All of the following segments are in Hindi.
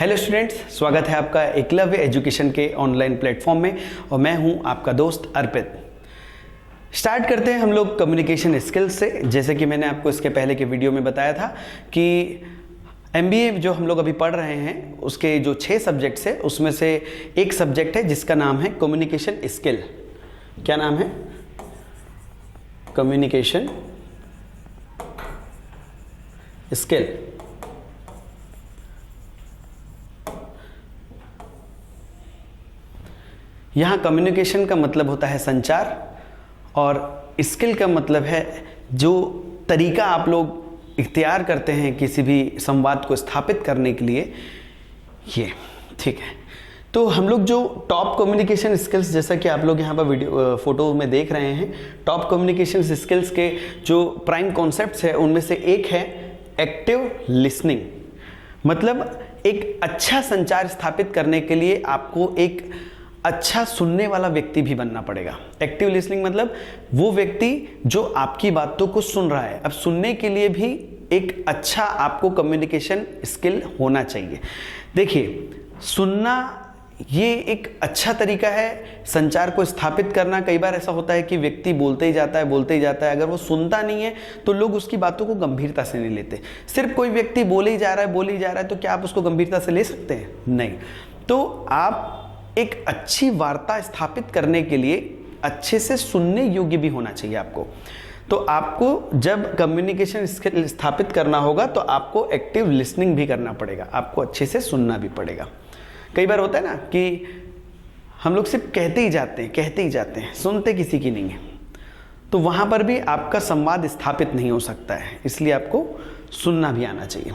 हेलो स्टूडेंट्स, स्वागत है आपका एकलव्य एजुकेशन के ऑनलाइन प्लेटफॉर्म में और मैं हूं आपका दोस्त अर्पित। स्टार्ट करते हैं हम लोग कम्युनिकेशन स्किल्स से। जैसे कि मैंने आपको इसके पहले के वीडियो में बताया था कि एमबीए जो हम लोग अभी पढ़ रहे हैं उसके जो 6 सब्जेक्ट्स है उसमें से एक सब्जेक्ट है जिसका नाम है कम्युनिकेशन स्किल। क्या नाम है? Communication skill. यहाँ कम्युनिकेशन का मतलब होता है संचार और स्किल का मतलब है जो तरीका आप लोग इख्तियार करते हैं किसी भी संवाद को स्थापित करने के लिए, ये ठीक है। तो हम लोग जो टॉप कम्युनिकेशन स्किल्स, जैसा कि आप लोग यहाँ पर वीडियो फोटो में देख रहे हैं, टॉप कम्युनिकेशन स्किल्स के जो प्राइम कॉन्सेप्ट्स है उनमें से एक है एक्टिव लिसनिंग। मतलब एक अच्छा संचार स्थापित करने के लिए आपको एक अच्छा सुनने वाला व्यक्ति भी बनना पड़ेगा। एक्टिव लिसनिंग मतलब वो व्यक्ति जो आपकी बातों को सुन रहा है। अब सुनने के लिए भी एक अच्छा आपको कम्युनिकेशन स्किल होना चाहिए। देखिए, सुनना ये एक अच्छा तरीका है संचार को स्थापित करना। कई बार ऐसा होता है कि व्यक्ति बोलते ही जाता है, अगर वो सुनता नहीं है तो लोग उसकी बातों को गंभीरता से नहीं लेते। सिर्फ कोई व्यक्ति बोले ही जा रहा है तो क्या आप उसको गंभीरता से ले सकते हैं? नहीं। तो आप एक अच्छी वार्ता स्थापित करने के लिए अच्छे से सुनने योग्य भी होना चाहिए आपको। तो आपको जब कम्युनिकेशन स्किल स्थापित करना होगा तो आपको एक्टिव लिसनिंग भी करना पड़ेगा, आपको अच्छे से सुनना भी पड़ेगा। कई बार होता है ना कि हम लोग सिर्फ कहते ही जाते हैं, सुनते किसी की नहीं है, तो वहाँ पर भी आपका संवाद स्थापित नहीं हो सकता है। इसलिए आपको सुनना भी आना चाहिए।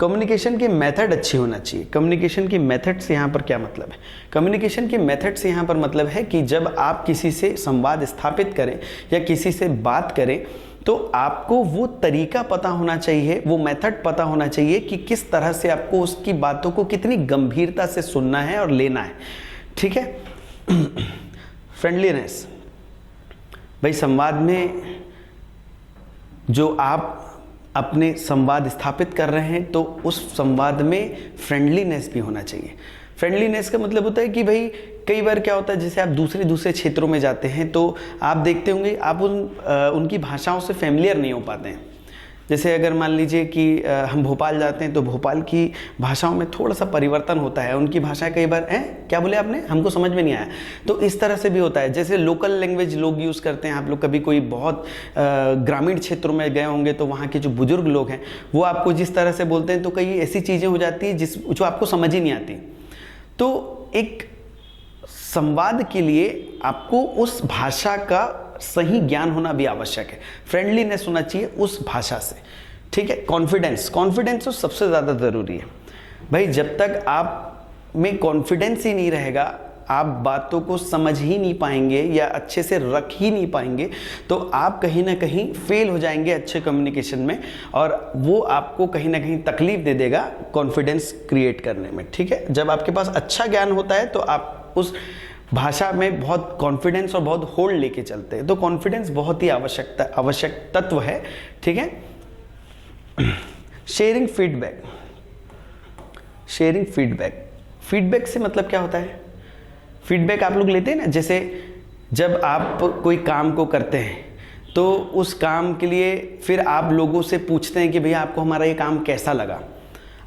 कम्युनिकेशन की मेथड अच्छी होना चाहिए। कम्युनिकेशन की मेथड से यहाँ पर क्या मतलब है? कम्युनिकेशन की मेथड से यहाँ पर मतलब है कि जब आप किसी से संवाद स्थापित करें या किसी से बात करें तो आपको वो तरीका पता होना चाहिए, वो मेथड पता होना चाहिए कि किस तरह से आपको उसकी बातों को कितनी गंभीरता से सुनना है और लेना है। ठीक है। फ्रेंडलीनेस, भाई संवाद में जो आप अपने संवाद स्थापित कर रहे हैं तो उस संवाद में फ्रेंडलीनेस भी होना चाहिए। फ्रेंडलीनेस का मतलब होता है कि भाई कई बार क्या होता है, जैसे आप दूसरे क्षेत्रों में जाते हैं तो आप देखते होंगे आप उनकी भाषाओं से फेमिलियर नहीं हो पाते हैं। जैसे अगर मान लीजिए कि हम भोपाल जाते हैं तो भोपाल की भाषाओं में थोड़ा सा परिवर्तन होता है। उनकी भाषाएं कई बार क्या बोले आपने, हमको समझ में नहीं आया। तो इस तरह से भी होता है। जैसे लोकल लैंग्वेज लोग यूज़ करते हैं। आप लोग कभी कोई बहुत ग्रामीण क्षेत्रों में गए होंगे तो वहाँ के जो बुजुर्ग लोग हैं वो आपको जिस तरह से बोलते हैं तो कई ऐसी चीज़ें हो जाती है जो आपको समझ ही नहीं आती। तो एक संवाद के लिए आपको उस भाषा का सही ज्ञान होना भी आवश्यक है। फ्रेंडलीनेस होना चाहिए उस भाषा से। ठीक है। कॉन्फिडेंस तो सबसे ज़्यादा ज़रूरी है। भाई जब तक आप में कॉन्फिडेंस ही नहीं रहेगा, आप बातों को समझ ही नहीं पाएंगे या अच्छे से रख ही नहीं पाएंगे तो आप कहीं ना कहीं फेल हो जाएंगे अच्छे कम्युनिकेशन में, और वो आपको कहीं ना कहीं तकलीफ दे देगा कॉन्फिडेंस क्रिएट करने में। ठीक है। जब आपके पास अच्छा ज्ञान होता है तो आप उस भाषा में बहुत कॉन्फिडेंस और बहुत होल्ड लेके चलते हैं। तो कॉन्फिडेंस बहुत ही आवश्यक तत्व है। ठीक है। शेयरिंग फीडबैक से मतलब क्या होता है? फीडबैक आप लोग लेते हैं ना। जैसे जब आप कोई काम को करते हैं तो उस काम के लिए फिर आप लोगों से पूछते हैं कि भैया आपको हमारा ये काम कैसा लगा।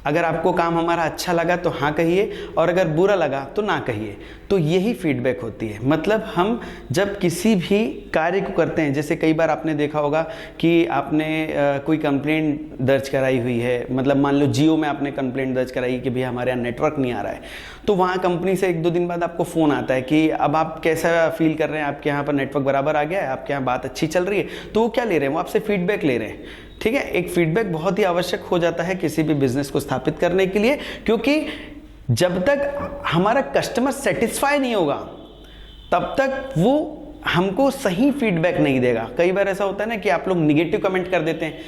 अगर आपको काम हमारा अच्छा लगा तो हाँ कहिए, और अगर बुरा लगा तो ना कहिए। तो यही फीडबैक होती है। मतलब हम जब किसी भी कार्य को करते हैं, जैसे कई बार आपने देखा होगा कि आपने कोई कंप्लेंट दर्ज कराई हुई है, मतलब मान लो जियो में आपने कंप्लेंट दर्ज कराई कि भैया हमारे यहाँ नेटवर्क नहीं आ रहा है, तो वहाँ कंपनी से 1-2 दिन बाद आपको फ़ोन आता है कि अब आप कैसा फील कर रहे हैं, आपके यहाँ पर नेटवर्क बराबर आ गया है, आपके यहाँ बात अच्छी चल रही है। तो वो क्या ले रहे हैं? वो आपसे फीडबैक ले रहे हैं। ठीक है। एक फीडबैक बहुत ही आवश्यक हो जाता है किसी भी बिजनेस को स्थापित करने के लिए, क्योंकि जब तक हमारा कस्टमर सेटिस्फाई नहीं होगा तब तक वो हमको सही फीडबैक नहीं देगा। कई बार ऐसा होता है ना कि आप लोग निगेटिव कमेंट कर देते हैं,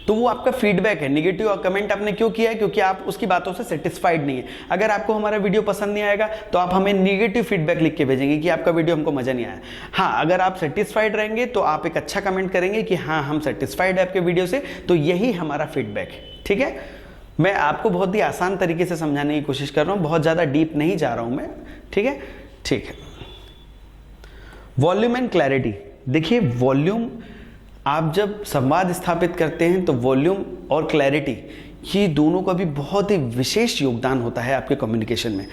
तो वो आपका फीडबैक है। निगेटिव कमेंट आपने क्यों किया है? क्योंकि आप उसकी बातों से सेटिस्फाइड नहीं है। अगर आपको हमारा वीडियो पसंद नहीं आएगा तो आप हमें निगेटिव फीडबैक लिख के भेजेंगे कि आपका वीडियो हमको मजा नहीं आया। हाँ, अगर आप सेटिस्फाइड रहेंगे तो आप एक अच्छा कमेंट करेंगे कि हाँ हम सेटिस्फाइड है आपके वीडियो से, तो यही हमारा फीडबैक है। ठीक है। मैं आपको बहुत ही आसान तरीके से समझाने की कोशिश कर रहा हूँ, बहुत ज़्यादा डीप नहीं जा रहा हूँ मैं, ठीक है? ठीक है। Volume and clarity. देखिए वॉल्यूम, आप जब संवाद स्थापित करते हैं तो वॉल्यूम और क्लैरिटी, ये दोनों का भी बहुत ही विशेष योगदान होता है आपके कम्युनिकेशन में।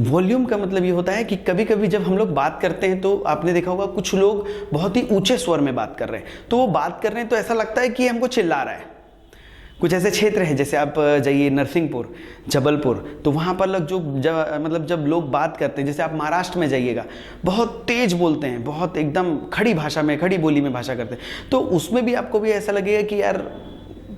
वॉल्यूम का मतलब ये होता है कि कभी कभी जब हम लोग बात करते हैं तो आपने देखा होगा कुछ लोग बहुत ही ऊंचे स्वर में बात कर रहे हैं, तो वो बात कर रहे हैं तो ऐसा लगता है कि हमको चिल्ला रहा है। कुछ ऐसे क्षेत्र हैं, जैसे आप जाइए नरसिंहपुर, जबलपुर, तो वहाँ पर लोग जब लोग बात करते हैं, जैसे आप महाराष्ट्र में जाइएगा, बहुत तेज बोलते हैं, बहुत एकदम खड़ी भाषा में, खड़ी बोली में भाषा करते हैं, तो उसमें भी आपको भी ऐसा लगेगा कि यार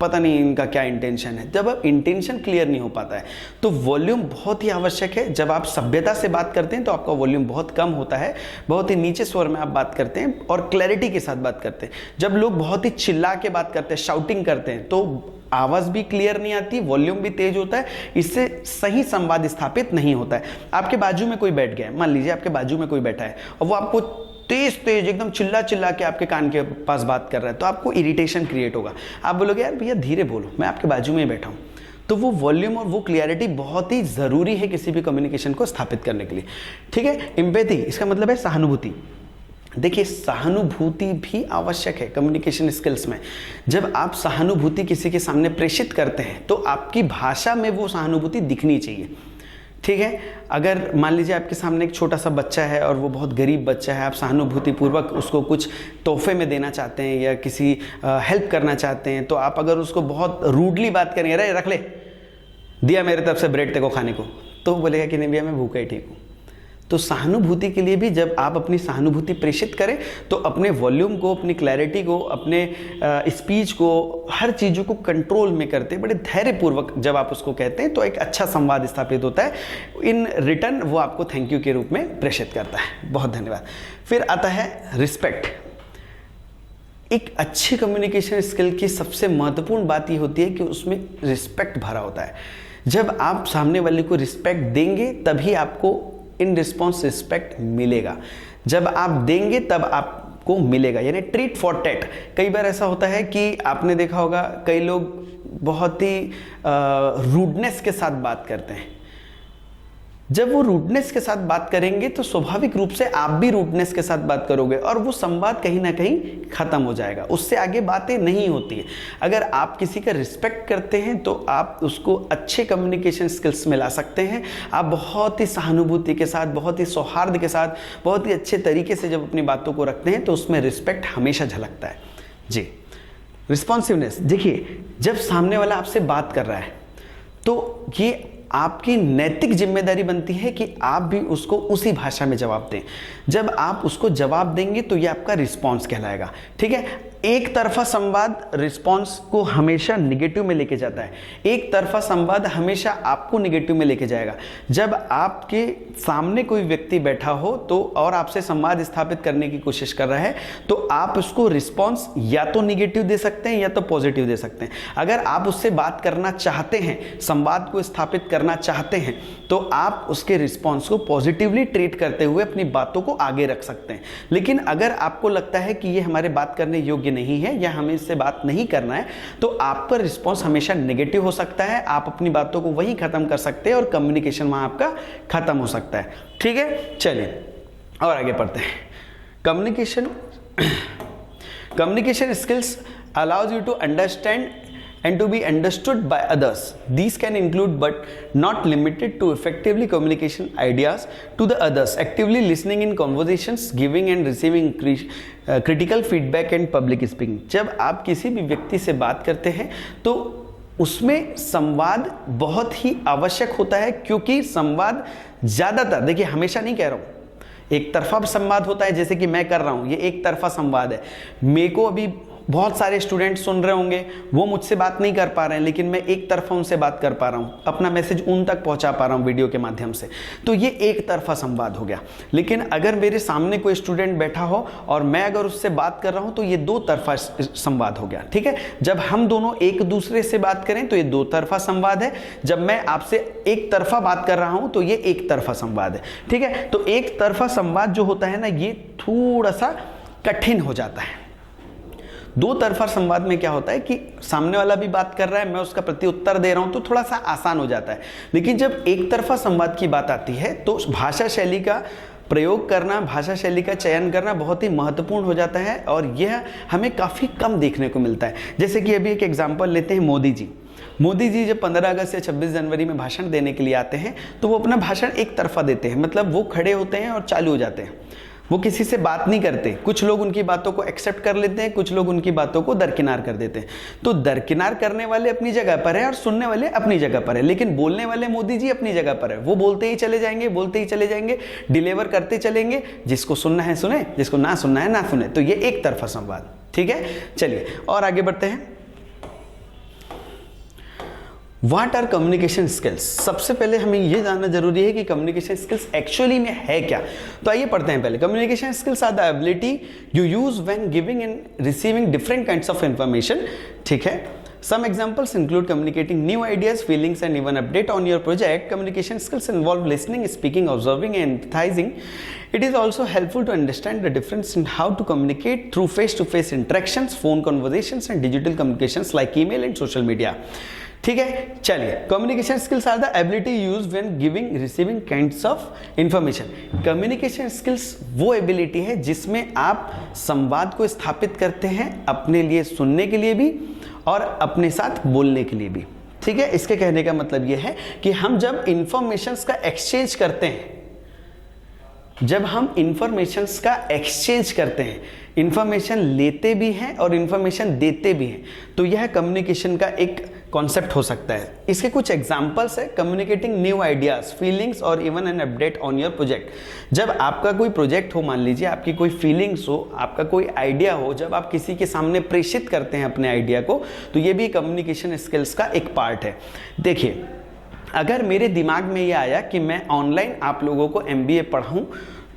पता नहीं इनका क्या इंटेंशन है। जब अब इंटेंशन क्लियर नहीं हो पाता है तो वॉल्यूम बहुत ही आवश्यक है। जब आप सभ्यता से बात करते हैं तो आपका वॉल्यूम बहुत कम होता है, बहुत ही नीचे स्वर में आप बात करते हैं और क्लैरिटी के साथ बात करते हैं। जब लोग बहुत ही चिल्ला के बात करते हैं, शाउटिंग करते हैं, तो आवाज़ भी क्लियर नहीं आती, वॉल्यूम भी तेज होता है, इससे सही संवाद स्थापित नहीं होता है। आपके बाजू में कोई बैठ गया है, मान लीजिए आपके बाजू में कोई बैठा है और वो आपको तेज तेज एकदम चिल्ला चिल्ला के आपके कान के पास बात कर रहा है, तो आपको इरिटेशन क्रिएट होगा। आप बोलोगे यार भैया धीरे बोलो, मैं आपके बाजू में ही बैठा हूँ। तो वो वॉल्यूम और वो क्लियरिटी बहुत ही ज़रूरी है किसी भी कम्युनिकेशन को स्थापित करने के लिए, ठीक है? एम्पैथी, इसका मतलब है सहानुभूति। देखिए सहानुभूति भी आवश्यक है कम्युनिकेशन स्किल्स में। जब आप सहानुभूति किसी के सामने प्रेषित करते हैं तो आपकी भाषा में वो सहानुभूति दिखनी चाहिए, ठीक है? अगर मान लीजिए आपके सामने एक छोटा सा बच्चा है और वो बहुत गरीब बच्चा है, आप सहानुभूतिपूर्वक उसको कुछ तोहफे में देना चाहते हैं या किसी हेल्प करना चाहते हैं, तो आप अगर उसको बहुत रूडली बात करेंगे, अरे रख ले, दिया मेरे तरफ से ब्रेड तेको खाने को, तो वो बोलेगा कि नहीं भैया मैं भूखा ही ठीक हूँ। तो सहानुभूति के लिए भी जब आप अपनी सहानुभूति प्रेषित करें तो अपने वॉल्यूम को, अपनी क्लैरिटी को, अपने स्पीच को, हर चीज़ों को कंट्रोल में करते, बड़े धैर्यपूर्वक जब आप उसको कहते हैं तो एक अच्छा संवाद स्थापित होता है। इन रिटर्न वो आपको थैंक यू के रूप में प्रेषित करता है। बहुत धन्यवाद। फिर आता है रिस्पेक्ट। एक अच्छी कम्युनिकेशन स्किल की सबसे महत्वपूर्ण बात ये होती है कि उसमें रिस्पेक्ट भरा होता है। जब आप सामने वाले को रिस्पेक्ट देंगे तभी आपको इन रिस्पॉन्स रिस्पेक्ट मिलेगा। जब आप देंगे तब आपको मिलेगा, यानी ट्रीट फॉर टेट। कई बार ऐसा होता है कि आपने देखा होगा कई लोग बहुत ही रूडनेस के साथ बात करते हैं। जब वो रूडनेस के साथ बात करेंगे तो स्वाभाविक रूप से आप भी रूडनेस के साथ बात करोगे और वो संवाद कहीं ना कहीं खत्म हो जाएगा, उससे आगे बातें नहीं होती है। अगर आप किसी का रिस्पेक्ट करते हैं तो आप उसको अच्छे कम्युनिकेशन स्किल्स में ला सकते हैं। आप बहुत ही सहानुभूति के साथ, बहुत ही सौहार्द के साथ, बहुत ही अच्छे तरीके से जब अपनी बातों को रखते हैं तो उसमें रिस्पेक्ट हमेशा झलकता है। जी, रिस्पॉन्सिवनेस। देखिए जब सामने वाला आपसे बात कर रहा है तो ये आपकी नैतिक जिम्मेदारी बनती है कि आप भी उसको उसी भाषा में जवाब दें। जब आप उसको जवाब देंगे तो ये आपका रिस्पॉन्स कहलाएगा, ठीक है? एक तरफा संवाद रिस्पॉन्स को हमेशा निगेटिव में लेके जाता है, एक तरफा संवाद हमेशा आपको निगेटिव में लेके जाएगा। जब आपके सामने कोई व्यक्ति बैठा हो तो और आपसे संवाद स्थापित करने की कोशिश कर रहा है तो आप उसको रिस्पॉन्स या तो निगेटिव दे सकते हैं या तो पॉजिटिव दे सकते हैं। अगर आप उससे बात करना चाहते हैं, संवाद को स्थापित करना चाहते हैं, तो आप उसके रिस्पॉन्स को पॉजिटिवली ट्रीट करते हुए अपनी बातों को आगे रख सकते हैं। लेकिन अगर आपको लगता है कि ये हमारे बात करने योग्य नहीं है या हमें इससे बात नहीं करना है तो आपका रिस्पॉन्स हमेशा नेगेटिव हो सकता है। आप अपनी बातों को वहीं खत्म कर सकते हैं और कम्युनिकेशन वहां आपका खत्म हो सकता है, ठीक है? चलिए और आगे पढ़ते हैं। Communication skills allows you to understand and to be understood by others. These can include but not limited to effectively communication ideas to the others, actively listening in conversations, giving and receiving critical feedback and public speaking. जब आप किसी भी व्यक्ति से बात करते हैं तो उसमें संवाद बहुत ही आवश्यक होता है, क्योंकि संवाद ज़्यादातर, देखिए हमेशा नहीं कह रहा हूँ, एक तरफा संवाद होता है, जैसे कि मैं कर रहा हूँ, ये एक तरफा संवाद है। मेरे को अभी बहुत सारे स्टूडेंट सुन रहे होंगे, वो मुझसे बात नहीं कर पा रहे हैं, लेकिन मैं एक तरफा उनसे बात कर पा रहा हूँ, अपना मैसेज उन तक पहुँचा पा रहा हूँ वीडियो के माध्यम से, तो ये एक तरफा संवाद हो गया। लेकिन अगर मेरे सामने कोई स्टूडेंट बैठा हो और मैं अगर उससे बात कर रहा हूँ तो ये दो तरफा संवाद हो गया, ठीक है? जब हम दोनों एक दूसरे से बात करें तो ये दो तरफा संवाद है, जब मैं आपसे एक तरफा बात कर रहा हूँ तो ये एक तरफा संवाद है, ठीक है? तो एक तरफा संवाद जो होता है ना, ये थोड़ा सा कठिन हो जाता है। दो तरफा संवाद में क्या होता है कि सामने वाला भी बात कर रहा है, मैं उसका प्रति उत्तर दे रहा हूं, तो थोड़ा सा आसान हो जाता है। लेकिन जब एक तरफा संवाद की बात आती है तो भाषा शैली का प्रयोग करना, भाषा शैली का चयन करना बहुत ही महत्वपूर्ण हो जाता है और यह हमें काफ़ी कम देखने को मिलता है। जैसे कि अभी एक एग्जाम्पल लेते हैं, मोदी जी जब 15 अगस्त या 26 जनवरी में भाषण देने के लिए आते हैं तो वो अपना भाषण एक तरफा देते हैं, मतलब वो खड़े होते हैं और चालू हो जाते हैं, वो किसी से बात नहीं करते। कुछ लोग उनकी बातों को एक्सेप्ट कर लेते हैं, कुछ लोग उनकी बातों को दरकिनार कर देते हैं। तो दरकिनार करने वाले अपनी जगह पर है और सुनने वाले अपनी जगह पर है, लेकिन बोलने वाले मोदी जी अपनी जगह पर है। वो बोलते ही चले जाएंगे, डिलीवर करते चलेंगे, जिसको सुनना है सुने, जिसको ना सुनना है ना सुने। तो ये एक तरफा संवाद, ठीक है। चलिए और आगे बढ़ते हैं। What are communication skills? सबसे पहले हमें यह जानना जरूरी है कि कम्युनिकेशन स्किल्स एक्चुअली में है क्या। तो आइए पढ़ते हैं पहले। Communication skills are the ability you use when giving and receiving different kinds of information, ठीक है। Some examples include communicating new ideas, feelings, and even update on your project. Communication skills involve listening, speaking, observing, and empathizing. It is also helpful to understand the difference in how to communicate through face-to-face interactions, phone conversations, and digital communications like email and social media. ठीक है, चलिए। Communication skills are the ability use when giving receiving kinds of information. Communication skills वो एबिलिटी है जिसमें आप संवाद को स्थापित करते हैं, अपने लिए सुनने के लिए भी और अपने साथ बोलने के लिए भी, ठीक है। इसके कहने का मतलब यह है कि हम जब इंफॉर्मेशंस का एक्सचेंज करते हैं, जब हम इंफॉर्मेशंस का एक्सचेंज करते हैं, इंफॉर्मेशन लेते भी हैं और इंफॉर्मेशन देते भी हैं, तो यह कम्युनिकेशन का एक कॉन्सेप्ट हो सकता है। इसके कुछ एग्जांपल्स है। कम्युनिकेटिंग न्यू आइडियाज, फीलिंग्स और even an update on your project. जब आपका कोई प्रोजेक्ट हो, मान लीजिए आपकी कोई फीलिंग्स हो, आपका कोई आइडिया हो, जब आप किसी के सामने प्रेषित करते हैं अपने आइडिया को, तो ये भी कम्युनिकेशन स्किल्स का एक पार्ट है। देखिए, अगर मेरे दिमाग में ये आया कि मैं ऑनलाइन आप लोगों को MBA पढ़ाऊं,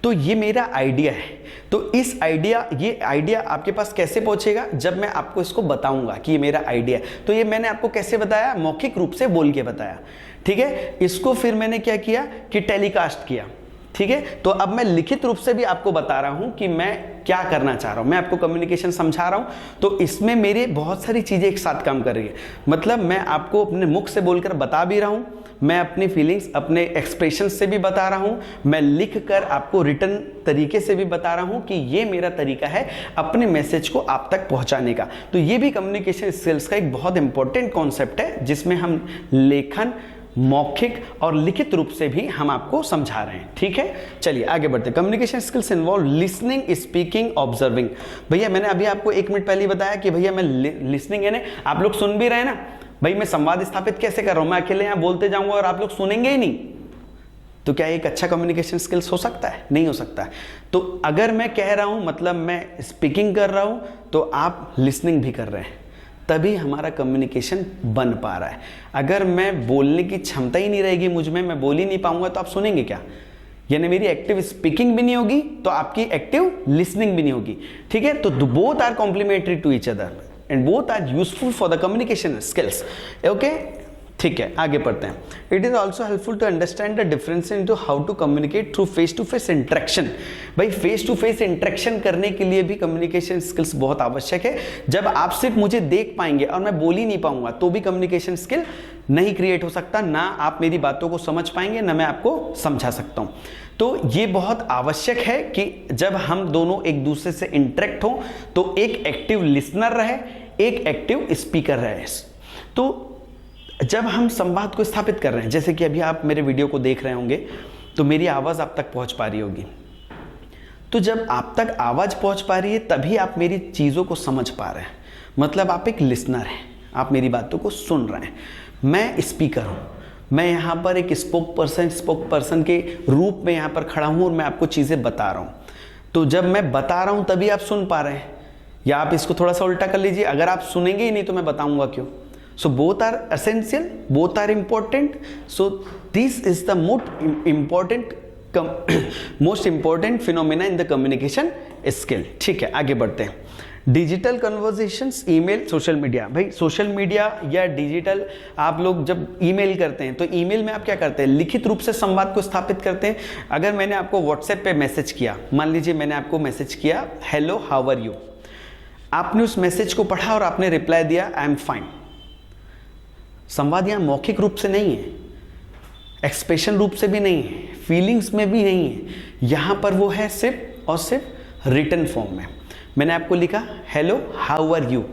तो ये मेरा आइडिया है, तो ये आइडिया आपके पास कैसे पहुंचेगा? जब मैं आपको इसको बताऊंगा कि ये मेरा आइडिया है। तो ये मैंने आपको कैसे बताया? मौखिक रूप से बोल के बताया, ठीक है। इसको फिर मैंने क्या किया कि टेलीकास्ट किया, ठीक है। तो अब मैं लिखित रूप से भी आपको बता रहा हूं कि मैं क्या करना चाह रहा हूं, मैं आपको कम्युनिकेशन समझा रहा हूं। तो इसमें मेरे बहुत सारी चीजें एक साथ काम कर रही है। मतलब मैं आपको अपने मुख से बोलकर बता भी रहा हूं, मैं अपनी फीलिंग्स, अपने एक्सप्रेशन से भी बता रहा हूं, मैं लिख कर आपको रिटर्न तरीके से भी बता रहा हूं कि ये मेरा तरीका है अपने मैसेज को आप तक पहुंचाने का। तो ये भी कम्युनिकेशन स्किल्स का एक बहुत इंपॉर्टेंट कॉन्सेप्ट है, जिसमें हम लेखन, मौखिक और लिखित रूप से भी हम आपको समझा रहे हैं, ठीक है। चलिए आगे बढ़ते हैं। Communication skills involve listening, speaking, observing. भैया मैंने अभी आपको 1 मिनट पहले बताया कि भैया मैं लिसनिंग है ना, आप लोग सुन भी रहे हैं ना। भाई मैं संवाद स्थापित कैसे कर रहा हूं? मैं अकेले यहां बोलते जाऊंगा और आप लोग सुनेंगे ही नहीं, तो क्या एक अच्छा कम्युनिकेशन स्किल्स हो सकता है? नहीं हो सकता है। तो अगर मैं कह रहा हूं, मतलब मैं स्पीकिंग कर रहा हूं, तो आप लिसनिंग भी कर रहे हैं, तभी हमारा कम्युनिकेशन बन पा रहा है। अगर मैं बोलने की क्षमता ही नहीं रहेगी मुझ में, मैं बोल ही नहीं पाऊंगा, तो आप सुनेंगे क्या? यानी मेरी एक्टिव स्पीकिंग भी नहीं होगी तो आपकी एक्टिव लिसनिंग भी नहीं होगी, ठीक है। तो both are complementary to each other and both are useful for the communication skills, okay, ठीक है। आगे पढ़ते हैं। It is also helpful to understand the difference into how to communicate through face to face interaction। भाई face to face interaction करने के लिए भी communication skills बहुत आवश्यक है। जब आप सिर्फ मुझे देख पाएंगे और मैं बोल ही नहीं पाऊंगा, तो भी communication skill नहीं क्रिएट हो सकता, ना आप मेरी बातों को समझ पाएंगे, ना मैं आपको समझा सकता हूं। तो ये बहुत आवश्यक है कि जब हम दोनों एक दूसरे से इंटरेक्ट हो, तो एक एक्टिव लिसनर रहे, एक एक्टिव स्पीकर रहे। तो जब हम संवाद को स्थापित कर रहे हैं, जैसे कि अभी आप मेरे वीडियो को देख रहे होंगे, तो मेरी आवाज़ आप तक पहुंच पा रही होगी। तो जब आप तक आवाज़ पहुंच पा रही है, तभी आप मेरी चीज़ों को समझ पा रहे हैं, मतलब आप एक लिसनर हैं, आप मेरी बातों को सुन रहे हैं। मैं स्पीकर हूँ, मैं यहाँ पर एक स्पोक पर्सन के रूप में यहाँ पर खड़ा हूँ और मैं आपको चीज़ें बता रहा हूँ। तो जब मैं बता रहा हूँ तभी आप सुन पा रहे हैं, या आप इसको थोड़ा सा उल्टा कर लीजिए, अगर आप सुनेंगे ही नहीं तो मैं बताऊंगा क्यों? So both are essential, both are important. So this is the most important phenomena in the communication skill, ठीक है। आगे बढ़ते हैं। Digital conversations, email, social media. भाई सोशल मीडिया या डिजिटल, आप लोग जब ईमेल करते हैं तो ईमेल में आप क्या करते हैं? लिखित रूप से संवाद को स्थापित करते हैं। अगर मैंने आपको व्हाट्सएप पे मैसेज किया, मान लीजिए मैंने आपको मैसेज किया, हेलो हाउ आर यू। आपने उस मैसेज को पढ़ा और आपने रिप्लाई दिया आई एम फाइन। संवाद यहाँ मौखिक रूप से नहीं है, एक्सप्रेशन रूप से भी नहीं है, फीलिंग्स में भी नहीं है, यहाँ पर वो है सिर्फ और सिर्फ रिटन फॉर्म में। मैंने आपको लिखा हेलो हाउ आर यू,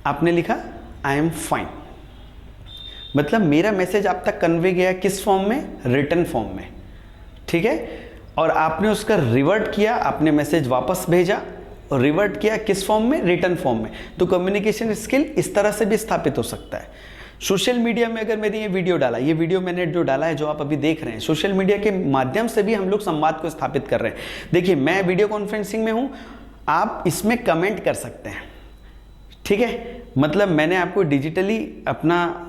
आपने लिखा आई एम फाइन। मतलब मेरा मैसेज आप तक कन्वे गया किस फॉर्म में? रिटन फॉर्म में, ठीक है। और आपने उसका रिवर्ट किया, आपने मैसेज वापस भेजा और रिवर्ट किया किस फॉर्म में? रिटन फॉर्म में। तो कम्युनिकेशन स्किल इस तरह से भी स्थापित हो सकता है। सोशल मीडिया में अगर मैंने ये वीडियो डाला, ये वीडियो मैंने जो डाला है, जो आप अभी देख रहे हैं, सोशल मीडिया के माध्यम से भी हम लोग संवाद को स्थापित कर रहे हैं। देखिए मैं वीडियो कॉन्फ्रेंसिंग में हूं, आप इसमें कमेंट कर सकते हैं, ठीक है। मतलब मैंने आपको डिजिटली अपना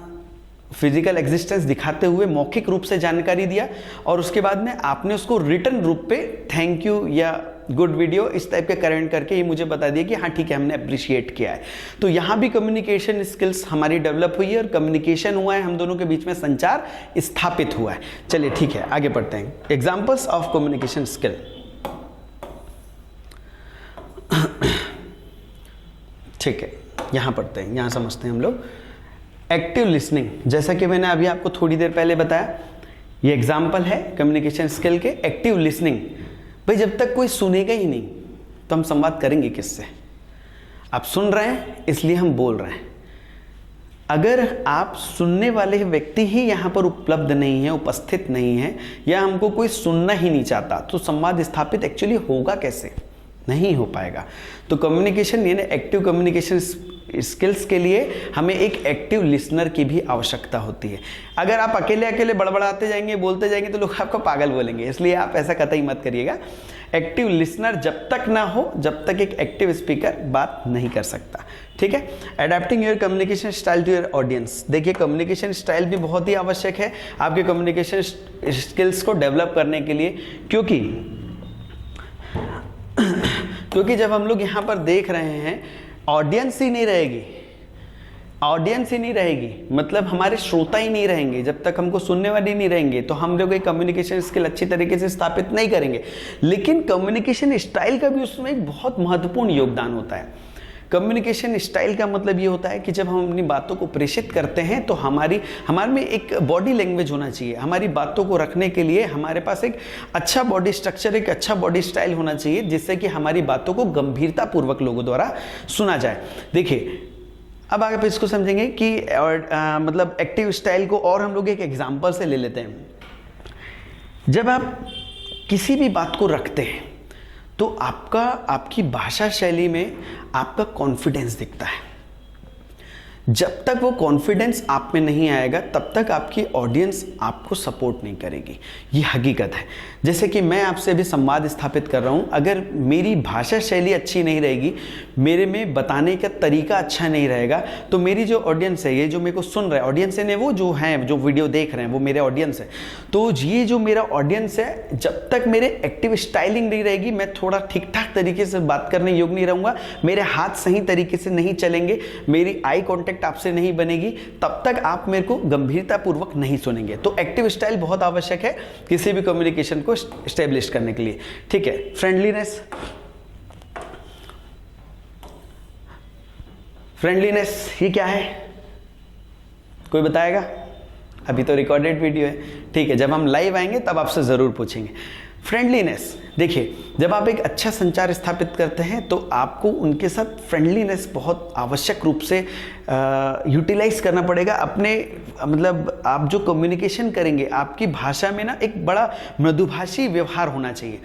फिजिकल एग्जिस्टेंस दिखाते हुए मौखिक रूप से जानकारी दिया और उसके बाद में आपने उसको रिटन रूप पे थैंक यू या गुड वीडियो इस टाइप के कमेंट करके ये मुझे बता दिया कि हाँ ठीक है हमने अप्रिशिएट किया है। तो यहाँ भी कम्युनिकेशन स्किल्स हमारी डेवलप हुई है और कम्युनिकेशन हुआ है, हम दोनों के बीच में संचार स्थापित हुआ है। चलिए ठीक है आगे बढ़ते हैं। Examples of communication skill. ठीक है यहाँ पढ़ते हैं, यहाँ समझते हैं हम लोग। एक्टिव लिसनिंग, जैसा कि मैंने अभी आपको थोड़ी देर पहले बताया, ये एग्जाम्पल है कम्युनिकेशन स्किल के। एक्टिव लिसनिंग, भाई जब तक कोई सुनेगा ही नहीं तो हम संवाद करेंगे किससे? आप सुन रहे हैं इसलिए हम बोल रहे हैं। अगर आप सुनने वाले व्यक्ति ही यहाँ पर उपलब्ध नहीं है, उपस्थित नहीं है, या हमको कोई सुनना ही नहीं चाहता, तो संवाद स्थापित एक्चुअली होगा कैसे? नहीं हो पाएगा। तो कम्युनिकेशन यानी एक्टिव कम्युनिकेशन स्किल्स के लिए हमें एक एक्टिव लिसनर की भी आवश्यकता होती है। अगर आप अकेले अकेले बड़बड़ाते जाएंगे, बोलते जाएंगे, तो लोग आपको पागल बोलेंगे, इसलिए आप ऐसा कतई मत करिएगा। एक्टिव लिसनर जब तक ना हो, जब तक एक एक्टिव स्पीकर बात नहीं कर सकता, ठीक है। Adapting your communication style to your audience. देखिए कम्युनिकेशन स्टाइल भी बहुत ही आवश्यक है आपके कम्युनिकेशन स्किल्स को डेवलप करने के लिए, क्योंकि जब हम लोग यहाँ पर देख रहे हैं ऑडियंस ही नहीं रहेगी, ऑडियंस ही नहीं रहेगी, मतलब हमारे श्रोता ही नहीं रहेंगे, जब तक हमको सुनने वाले नहीं रहेंगे तो हम लोग एक कम्युनिकेशन स्किल अच्छी तरीके से स्थापित नहीं करेंगे। लेकिन कम्युनिकेशन स्टाइल का भी उसमें एक बहुत महत्वपूर्ण योगदान होता है। कम्युनिकेशन स्टाइल का मतलब ये होता है कि जब हम अपनी बातों को प्रेषित करते हैं तो हमारे में एक बॉडी लैंग्वेज होना चाहिए। हमारी बातों को रखने के लिए हमारे पास एक अच्छा बॉडी स्ट्रक्चर, एक अच्छा बॉडी स्टाइल होना चाहिए, जिससे कि हमारी बातों को गंभीरतापूर्वक लोगों द्वारा सुना जाए। देखिए अब आप इसको समझेंगे कि मतलब एक्टिव स्टाइल को और हम लोग एक एग्जाम्पल से ले लेते हैं। जब आप किसी भी बात को रखते हैं तो आपकी भाषा शैली में आपका कॉन्फिडेंस दिखता है। जब तक वो कॉन्फिडेंस आप में नहीं आएगा तब तक आपकी ऑडियंस आपको सपोर्ट नहीं करेगी, ये हकीकत है। जैसे कि मैं आपसे अभी संवाद स्थापित कर रहा हूँ, अगर मेरी भाषा शैली अच्छी नहीं रहेगी, मेरे में बताने का तरीका अच्छा नहीं रहेगा, तो मेरी जो ऑडियंस है, ये जो मेरे को सुन रहा है, ऑडियंस है वो जो हैं जो वीडियो देख रहे हैं वो मेरे ऑडियंस है, तो ये जो मेरा ऑडियंस है, जब तक मेरे एक्टिव स्टाइलिंग नहीं रहेगी, मैं थोड़ा ठीक ठाक तरीके से बात करने योग्य नहीं रहूँगा, मेरे हाथ सही तरीके से नहीं चलेंगे, मेरी आई कॉन्टेक्ट आपसे नहीं बनेगी, तब तक आप मेरे को गंभीरतापूर्वक नहीं सुनेंगे। तो एक्टिव स्टाइल बहुत आवश्यक है किसी भी कम्युनिकेशन को एस्टेब्लिश करने के लिए, ठीक है। फ्रेंडलीनेस, फ्रेंडलीनेस ये क्या है, कोई बताएगा? अभी तो रिकॉर्डेड वीडियो है, ठीक है, जब हम लाइव आएंगे तब आपसे जरूर पूछेंगे। फ्रेंडलीनेस, देखिए जब आप एक अच्छा संचार स्थापित करते हैं तो आपको उनके साथ फ्रेंडलीनेस बहुत आवश्यक रूप से यूटिलाइज करना पड़ेगा। अपने मतलब आप जो कम्युनिकेशन करेंगे, आपकी भाषा में ना एक बड़ा मृदुभाषी व्यवहार होना चाहिए।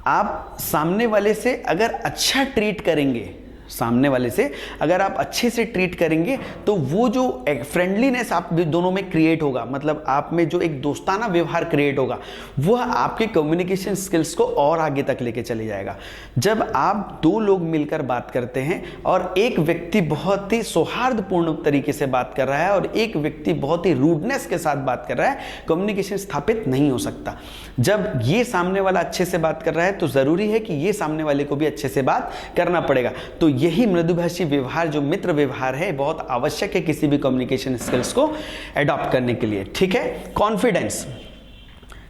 आप सामने वाले से अगर अच्छा ट्रीट करेंगे, सामने वाले से अगर आप अच्छे से ट्रीट करेंगे तो वो जो एक फ्रेंडलीनेस आप दोनों में क्रिएट होगा, मतलब आप में जो एक दोस्ताना व्यवहार क्रिएट होगा, वो आपके कम्युनिकेशन स्किल्स को और आगे तक लेके चले जाएगा। जब आप दो लोग मिलकर बात करते हैं और एक व्यक्ति बहुत ही सौहार्दपूर्ण तरीके से बात कर रहा है और एक व्यक्ति बहुत ही रूडनेस के साथ बात कर रहा है, कम्युनिकेशन स्थापित नहीं हो सकता। जब ये सामने वाला अच्छे से बात कर रहा है तो जरूरी है कि ये सामने वाले को भी अच्छे से बात करना पड़ेगा। तो यही मृदुभाषी व्यवहार जो मित्र व्यवहार है बहुत आवश्यक है किसी भी कम्युनिकेशन स्किल्स को एडॉप्ट करने के लिए, ठीक है। कॉन्फिडेंस,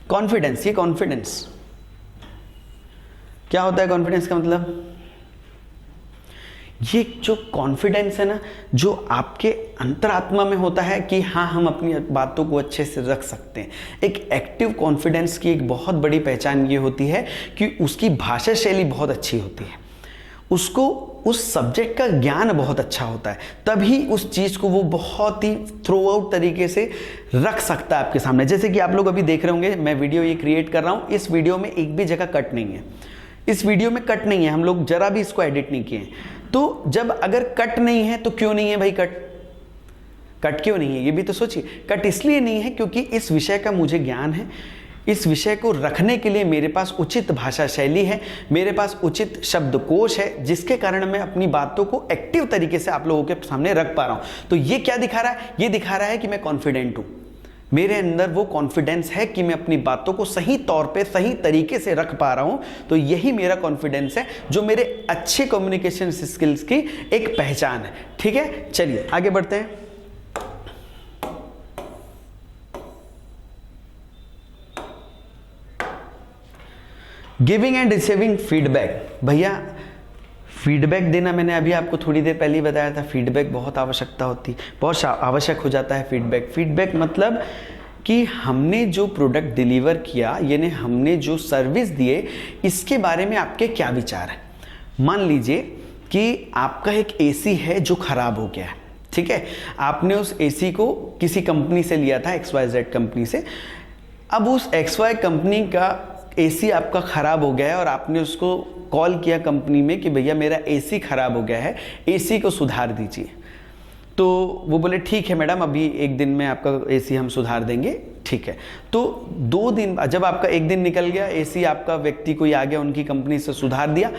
कॉन्फिडेंस, ये कॉन्फिडेंस क्या होता है? कॉन्फिडेंस का मतलब ये जो कॉन्फिडेंस है ना, जो आपके अंतरात्मा में होता है कि हाँ हम अपनी बातों को अच्छे से रख सकते हैं। एक एक्टिव कॉन्फिडेंस की एक बहुत बड़ी पहचान ये होती है कि उसकी भाषा शैली बहुत अच्छी होती है, उसको उस सब्जेक्ट का ज्ञान बहुत अच्छा होता है, तभी उस चीज़ को वो बहुत ही थ्रू आउट तरीके से रख सकता है आपके सामने। जैसे कि आप लोग अभी देख रहे होंगे, मैं वीडियो ये क्रिएट कर रहा हूँ, इस वीडियो में एक भी जगह कट नहीं है, इस वीडियो में कट नहीं है, हम लोग जरा भी इसको एडिट नहीं किए हैं। तो जब अगर कट नहीं है तो क्यों नहीं है भाई? कट क्यों नहीं है ये भी तो सोचिए। कट इसलिए नहीं है क्योंकि इस विषय का मुझे ज्ञान है, इस विषय को रखने के लिए मेरे पास उचित भाषा शैली है, मेरे पास उचित शब्दकोश है, जिसके कारण मैं अपनी बातों को एक्टिव तरीके से आप लोगों के सामने रख पा रहा हूं। तो ये क्या दिखा रहा है? ये दिखा रहा है कि मैं कॉन्फिडेंट हूं, मेरे अंदर वो कॉन्फिडेंस है कि मैं अपनी बातों को सही तौर पे सही तरीके से रख पा रहा हूं। तो यही मेरा कॉन्फिडेंस है, जो मेरे अच्छे कम्युनिकेशन स्किल्स की एक पहचान है। ठीक है, चलिए आगे बढ़ते हैं। Giving and receiving feedback. भैया फीडबैक देना मैंने अभी आपको थोड़ी देर पहले ही बताया था, फीडबैक बहुत आवश्यकता होती, बहुत आवश्यक हो जाता है फीडबैक। फीडबैक मतलब कि हमने जो प्रोडक्ट डिलीवर किया, यानी हमने जो सर्विस दिए, इसके बारे में आपके क्या विचार हैं। मान लीजिए कि आपका एक एसी है जो खराब हो गया है, ठीक है, आपने उस एसी को किसी कंपनी से लिया था, XYZ कंपनी से। अब उस XY कंपनी का एसी आपका ख़राब हो गया है और आपने उसको कॉल किया कंपनी में कि भैया मेरा एसी ख़राब हो गया है, एसी को सुधार दीजिए। तो वो बोले ठीक है मैडम, अभी एक दिन में आपका एसी हम सुधार देंगे। ठीक है, तो 2 दिन जब आपका एक दिन निकल गया, एसी आपका व्यक्ति कोई आ गया उनकी कंपनी से सुधार दिया।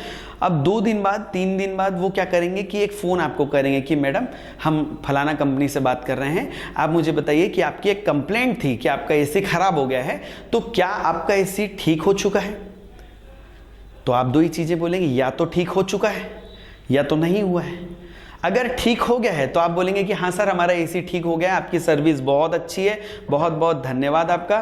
अब 2 दिन बाद 3 दिन बाद वो क्या करेंगे कि एक फ़ोन आपको करेंगे कि मैडम हम फलाना कंपनी से बात कर रहे हैं, आप मुझे बताइए कि आपकी एक कंप्लेंट थी कि आपका एसी ख़राब हो गया है, तो क्या आपका एसी ठीक हो चुका है? तो आप 2 ही चीज़ें बोलेंगे, या तो ठीक हो चुका है या तो नहीं हुआ है। अगर ठीक हो गया है तो आप बोलेंगे कि हाँ सर हमारा एसी ठीक हो गया, आपकी सर्विस बहुत अच्छी है, बहुत बहुत धन्यवाद आपका,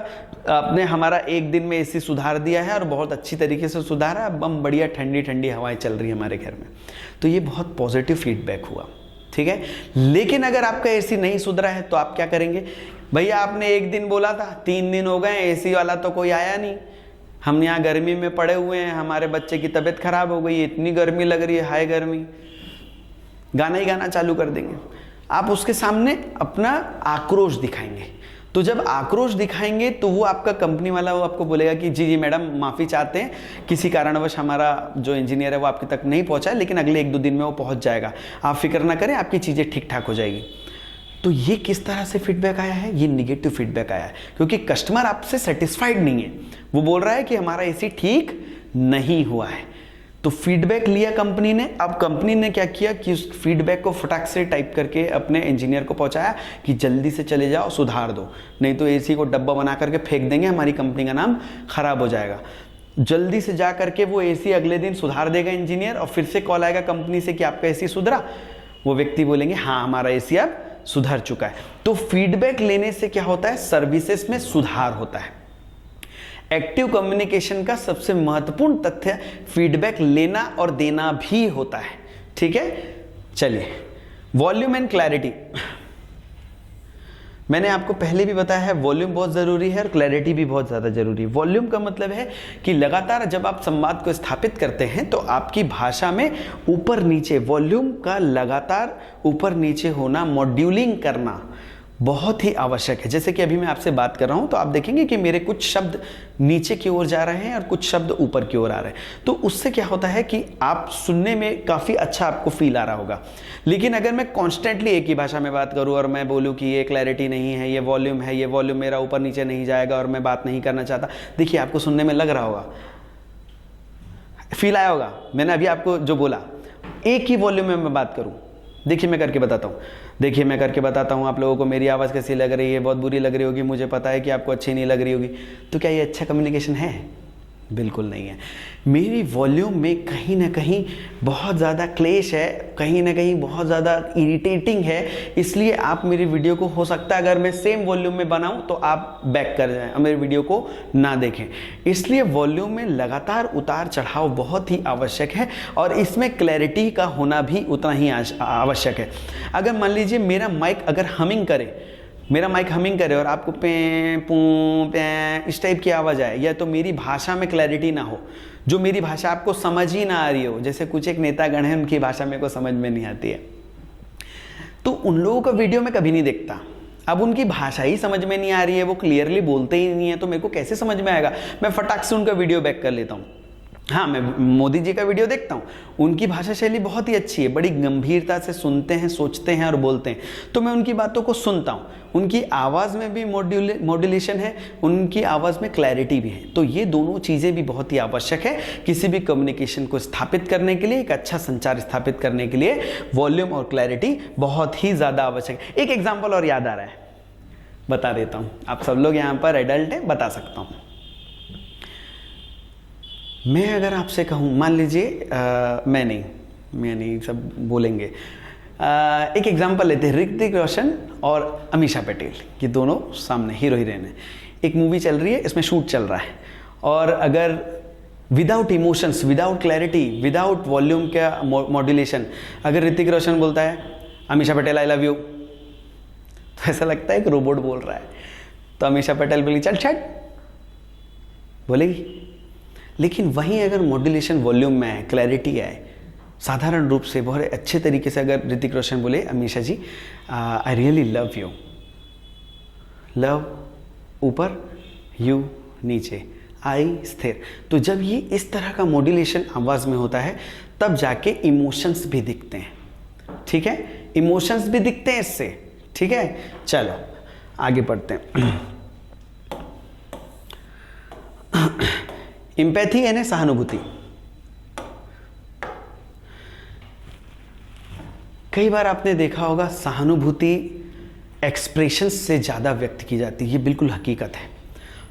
आपने हमारा एक दिन में एसी सुधार दिया है और बहुत अच्छी तरीके से सुधारा, अब हम बढ़िया ठंडी ठंडी हवाएं चल रही है हमारे घर में। तो ये बहुत पॉजिटिव फीडबैक हुआ, ठीक है। लेकिन अगर आपका एसी नहीं सुधरा है तो आप क्या करेंगे? भैया आपने एक दिन बोला था, 3 दिन हो गए, एसी वाला तो कोई आया नहीं, हम यहाँ गर्मी में पड़े हुए हैं, हमारे बच्चे की तबीयत खराब हो गई, इतनी गर्मी लग रही है, हाय गर्मी, गाना ही गाना चालू कर देंगे। आप उसके सामने अपना आक्रोश दिखाएंगे। तो जब आक्रोश दिखाएंगे तो वो आपका कंपनी वाला वो आपको बोलेगा कि जी जी मैडम माफ़ी चाहते हैं, किसी कारणवश हमारा जो इंजीनियर है वो आपके तक नहीं पहुंचा है, लेकिन अगले 1-2 दिन में वो पहुंच जाएगा, आप फिक्र ना करें, आपकी चीज़ें ठीक ठाक हो जाएगी। तो ये किस तरह से फीडबैक आया है? ये निगेटिव फीडबैक आया है, क्योंकि कस्टमर आपसे सेटिस्फाइड नहीं है, वो बोल रहा है कि हमारा एसी ठीक नहीं हुआ है। तो फीडबैक लिया कंपनी ने। अब कंपनी ने क्या किया कि उस फीडबैक को फटाक से टाइप करके अपने इंजीनियर को पहुंचाया कि जल्दी से चले जाओ, सुधार दो, नहीं तो एसी को डब्बा बना करके फेंक देंगे, हमारी कंपनी का नाम खराब हो जाएगा। जल्दी से जा करके वो एसी अगले दिन सुधार देगा इंजीनियर, और फिर से कॉल आएगा कंपनी से कि आपका एसी सुधरा। वो व्यक्ति बोलेंगे हाँ हमारा एसी अब सुधर चुका है। तो फीडबैक लेने से क्या होता है? सर्विसेज में सुधार होता है। एक्टिव कम्युनिकेशन का सबसे महत्वपूर्ण तथ्य फीडबैक लेना और देना भी होता है, ठीक है। चलिए, वॉल्यूम एंड क्लैरिटी। मैंने आपको पहले भी बताया है, वॉल्यूम बहुत जरूरी है और क्लैरिटी भी बहुत ज्यादा जरूरी है। वॉल्यूम का मतलब है कि लगातार जब आप संवाद को स्थापित करते हैं तो आपकी भाषा में ऊपर नीचे, वॉल्यूम का लगातार ऊपर नीचे होना, मॉड्यूलिंग करना बहुत ही आवश्यक है। जैसे कि अभी मैं आपसे बात कर रहा हूं तो आप देखेंगे कि मेरे कुछ शब्द नीचे की ओर जा रहे हैं और कुछ शब्द ऊपर की ओर आ रहे हैं। तो उससे क्या होता है कि आप सुनने में काफ़ी अच्छा आपको फील आ रहा होगा। लेकिन अगर मैं कॉन्स्टेंटली एक ही भाषा में बात करूं और मैं बोलूं कि ये क्लैरिटी नहीं है, ये वॉल्यूम है, ये वॉल्यूम मेरा ऊपर नीचे नहीं जाएगा और मैं बात नहीं करना चाहता, देखिए आपको सुनने में लग रहा होगा, फील आया होगा। मैंने अभी आपको जो बोला, एक ही वॉल्यूम में मैं बात करूं, देखिए मैं करके बताता हूँ, देखिए मैं करके बताता हूँ आप लोगों को मेरी आवाज़ कैसी लग रही है, बहुत बुरी लग रही होगी, मुझे पता है कि आपको अच्छी नहीं लग रही होगी। तो क्या ये अच्छा कम्युनिकेशन है? बिल्कुल नहीं है। मेरी वॉल्यूम में कहीं ना कहीं बहुत ज़्यादा क्लेश है, कहीं ना कहीं बहुत ज़्यादा इरिटेटिंग है, इसलिए आप मेरी वीडियो को, हो सकता है अगर मैं सेम वॉल्यूम में बनाऊं तो आप बैक कर जाएं और मेरी वीडियो को ना देखें। इसलिए वॉल्यूम में लगातार उतार चढ़ाव बहुत ही आवश्यक है और इसमें क्लैरिटी का होना भी उतना ही आवश्यक है। अगर मान लीजिए मेरा माइक अगर हमिंग करे और आपको पे पू पे इस टाइप की आवाज़ आए, या तो मेरी भाषा में क्लैरिटी ना हो, जो मेरी भाषा आपको समझ ही ना आ रही हो, जैसे कुछ एक नेतागण हैं उनकी भाषा मेरे को समझ में नहीं आती है, तो उन लोगों का वीडियो में कभी नहीं देखता। अब उनकी भाषा ही समझ में नहीं आ रही है, वो क्लियरली बोलते ही नहीं है, तो मेरे को कैसे समझ में आएगा? मैं फटाक से उनका वीडियो बैक कर लेता हूँ। हाँ, मैं मोदी जी का वीडियो देखता हूँ, उनकी भाषा शैली बहुत ही अच्छी है, बड़ी गंभीरता से सुनते हैं, सोचते हैं और बोलते हैं, तो मैं उनकी बातों को सुनता हूँ। उनकी आवाज़ में भी मॉड्यूलेशन है, उनकी आवाज़ में क्लैरिटी भी है। तो ये दोनों चीज़ें भी बहुत ही आवश्यक है किसी भी कम्युनिकेशन को स्थापित करने के लिए, एक अच्छा संचार स्थापित करने के लिए वॉल्यूम और क्लैरिटी बहुत ही ज़्यादा आवश्यक है। एक एग्जाम्पल और याद आ रहा है, बता देता हूँ। आप सब लोग यहाँ पर एडल्ट हैं, बता सकता हूँ। मैं अगर आपसे कहूँ, मान लीजिए मैं नहीं सब बोलेंगे, एक एग्जांपल लेते हैं, ऋतिक रोशन और अमीषा पटेल, ये दोनों सामने हीरो हीरोइन है, एक मूवी चल रही है, इसमें शूट चल रहा है, और अगर without emotions, without clarity, without volume का मॉड्यूलेशन अगर ऋतिक रोशन बोलता है Amisha Patel I love you, तो ऐसा लगता है कि रोबोट बोल रहा है। तो अमीषा पटेल बोली चल छट, बोलेगी। लेकिन वहीं अगर मॉड्यूलेशन वॉल्यूम में है, क्लैरिटी है, साधारण रूप से बहुत अच्छे तरीके से अगर ऋतिक रोशन बोले Ameesha ji I really love you, love ऊपर, यू नीचे, आई स्थिर, तो जब ये इस तरह का मॉड्यूलेशन आवाज़ में होता है तब जाके इमोशंस भी दिखते हैं। ठीक है, इमोशंस भी दिखते हैं इससे। ठीक है, चलो आगे बढ़ते हैं। एम्पैथी यानी सहानुभूति। कई बार आपने देखा होगा सहानुभूति एक्सप्रेशन से ज़्यादा व्यक्त की जाती है, ये बिल्कुल हकीकत है।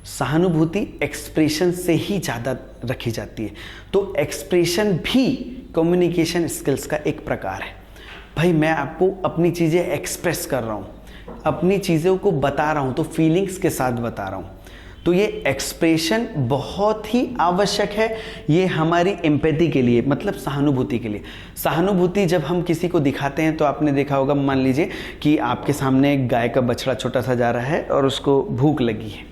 सहानुभूति एक्सप्रेशन से ही ज़्यादा रखी जाती है। तो एक्सप्रेशन भी कम्युनिकेशन स्किल्स का एक प्रकार है। भाई मैं आपको अपनी चीज़ें एक्सप्रेस कर रहा हूँ, अपनी चीज़ों को बता रहा हूँ, तो फीलिंग्स के साथ बता रहा हूँ, तो ये एक्सप्रेशन बहुत ही आवश्यक है। ये हमारी एम्पैथी के लिए, मतलब सहानुभूति के लिए। सहानुभूति जब हम किसी को दिखाते हैं तो आपने देखा होगा, मान लीजिए कि आपके सामने एक गाय का बछड़ा छोटा सा जा रहा है और उसको भूख लगी है,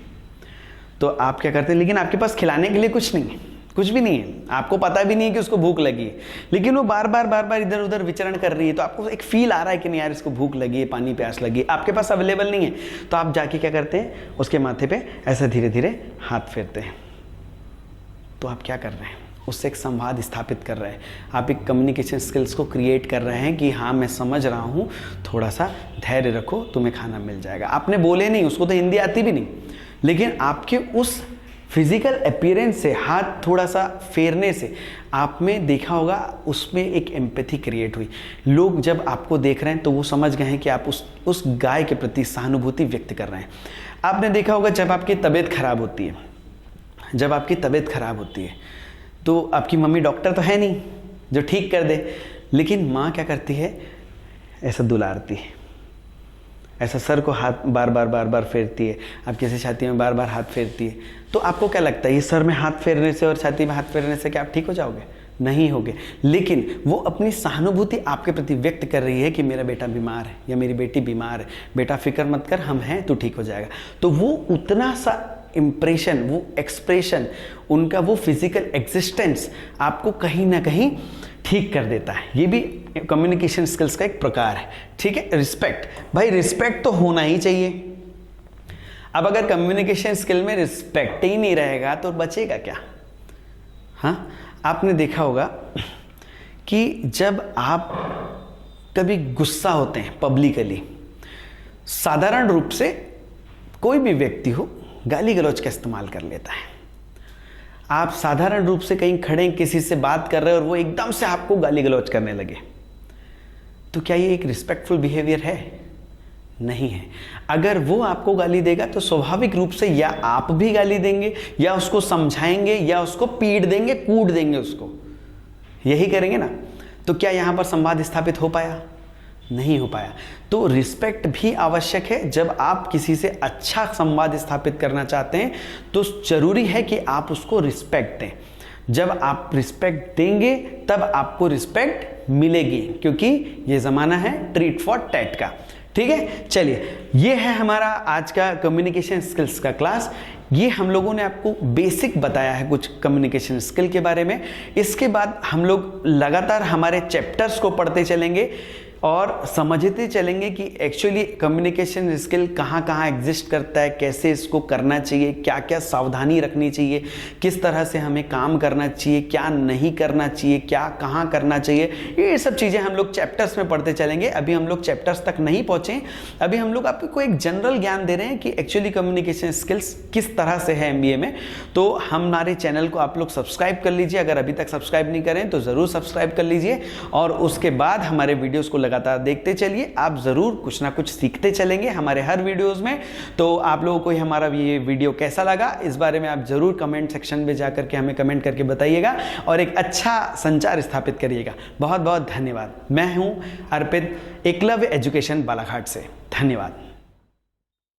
तो आप क्या करते हैं, लेकिन आपके पास खिलाने के लिए कुछ नहीं है, कुछ भी नहीं है, आपको पता भी नहीं है कि उसको भूख लगी है, लेकिन वो बार बार इधर उधर विचरण कर रही है, तो आपको एक फील आ रहा है कि नहीं यार इसको भूख लगी है, पानी प्यास लगी है, आपके पास अवेलेबल नहीं है, तो आप जाके क्या करते हैं, उसके माथे पे ऐसे धीरे धीरे हाथ फेरते हैं। तो आप क्या कर रहे हैं, उससे एक संवाद स्थापित कर रहे हैं, आप एक कम्युनिकेशन स्किल्स को क्रिएट कर रहे हैं कि हाँ मैं समझ रहा हूँ, थोड़ा सा धैर्य रखो, तुम्हें खाना मिल जाएगा। आपने बोले नहीं, उसको तो हिंदी आती भी नहीं, लेकिन आपके उस फिजिकल अपीयरेंस से, हाथ थोड़ा सा फेरने से, आप में देखा होगा उसमें एक एम्पैथी क्रिएट हुई। लोग जब आपको देख रहे हैं तो वो समझ गए हैं कि आप उस गाय के प्रति सहानुभूति व्यक्त कर रहे हैं। आपने देखा होगा जब आपकी तबीयत खराब होती है, जब आपकी तबीयत खराब होती है तो आपकी मम्मी डॉक्टर तो है नहीं जो ठीक कर दे, लेकिन माँ क्या करती है, ऐसा दुलारती है, ऐसा सर को हाथ बार बार फेरती है, आपकी ऐसे छाती में बार बार हाथ फेरती है। तो आपको क्या लगता है, ये सर में हाथ फेरने से और छाती में हाथ फेरने से क्या आप ठीक हो जाओगे? नहीं होगे। लेकिन वो अपनी सहानुभूति आपके प्रति व्यक्त कर रही है कि मेरा बेटा बीमार है या मेरी बेटी बीमार है, बेटा फिक्र मत कर, हम हैं, तू ठीक हो जाएगा। तो वो उतना सा इम्प्रेशन, वो एक्सप्रेशन, उनका वो फिजिकल एग्जिस्टेंस आपको कहीं ना कहीं ठीक कर देता है। ये भी कम्युनिकेशन स्किल्स का एक प्रकार है। ठीक है, रिस्पेक्ट, भाई रिस्पेक्ट तो होना ही चाहिए। अब अगर कम्युनिकेशन स्किल में रिस्पेक्ट ही नहीं रहेगा तो बचेगा क्या? हाँ, आपने देखा होगा कि जब आप कभी गुस्सा होते हैं पब्लिकली, साधारण रूप से कोई भी व्यक्ति हो गाली गलौज का इस्तेमाल कर लेता है। आप साधारण रूप से कहीं खड़े किसी से बात कर रहे हो और वो एकदम से आपको गाली गलौज करने लगे, तो क्या ये एक रिस्पेक्टफुल बिहेवियर है? नहीं है। अगर वो आपको गाली देगा तो स्वाभाविक रूप से या आप भी गाली देंगे, या उसको समझाएंगे, या उसको पीट देंगे, कूट देंगे उसको, यही करेंगे ना। तो क्या यहाँ पर संवाद स्थापित हो पाया? नहीं हो पाया। तो रिस्पेक्ट भी आवश्यक है। जब आप किसी से अच्छा संवाद स्थापित करना चाहते हैं तो जरूरी है कि आप उसको रिस्पेक्ट दें। जब आप रिस्पेक्ट देंगे तब आपको रिस्पेक्ट मिलेगी, क्योंकि ये ज़माना है ट्रीट फॉर टैट का। ठीक है, चलिए, ये है हमारा आज का कम्युनिकेशन स्किल्स का क्लास। ये हम लोगों ने आपको बेसिक बताया है कुछ कम्युनिकेशन स्किल के बारे में। इसके बाद हम लोग लगातार हमारे चैप्टर्स को पढ़ते चलेंगे और समझते चलेंगे कि एक्चुअली कम्युनिकेशन स्किल कहाँ कहाँ एग्जिस्ट करता है, कैसे इसको करना चाहिए, क्या क्या सावधानी रखनी चाहिए, किस तरह से हमें काम करना चाहिए, क्या नहीं करना चाहिए, क्या कहाँ करना चाहिए। ये सब चीज़ें हम लोग चैप्टर्स में पढ़ते चलेंगे। अभी हम लोग चैप्टर्स तक नहीं पहुँचे, अभी हम लोग आपको एक जनरल ज्ञान दे रहे हैं कि एक्चुअली कम्युनिकेशन स्किल्स किस तरह से है MBA में। तो हमारे चैनल को आप लोग सब्सक्राइब कर लीजिए। अगर अभी तक सब्सक्राइब नहीं करें तो ज़रूर सब्सक्राइब कर लीजिए, और उसके बाद हमारे वीडियोज़ को लगातार देखते चलिए। आप जरूर कुछ ना कुछ सीखते चलेंगे हमारे हर वीडियोस में। तो आप लोगों को हमारा ये वीडियो कैसा लगा, इस बारे में आप जरूर कमेंट सेक्शन में जाकर के हमें कमेंट करके बताइएगा और एक अच्छा संचार स्थापित करिएगा। बहुत बहुत धन्यवाद। मैं हूं अर्पित, एकलव्य एजुकेशन बालाघाट से। धन्यवाद।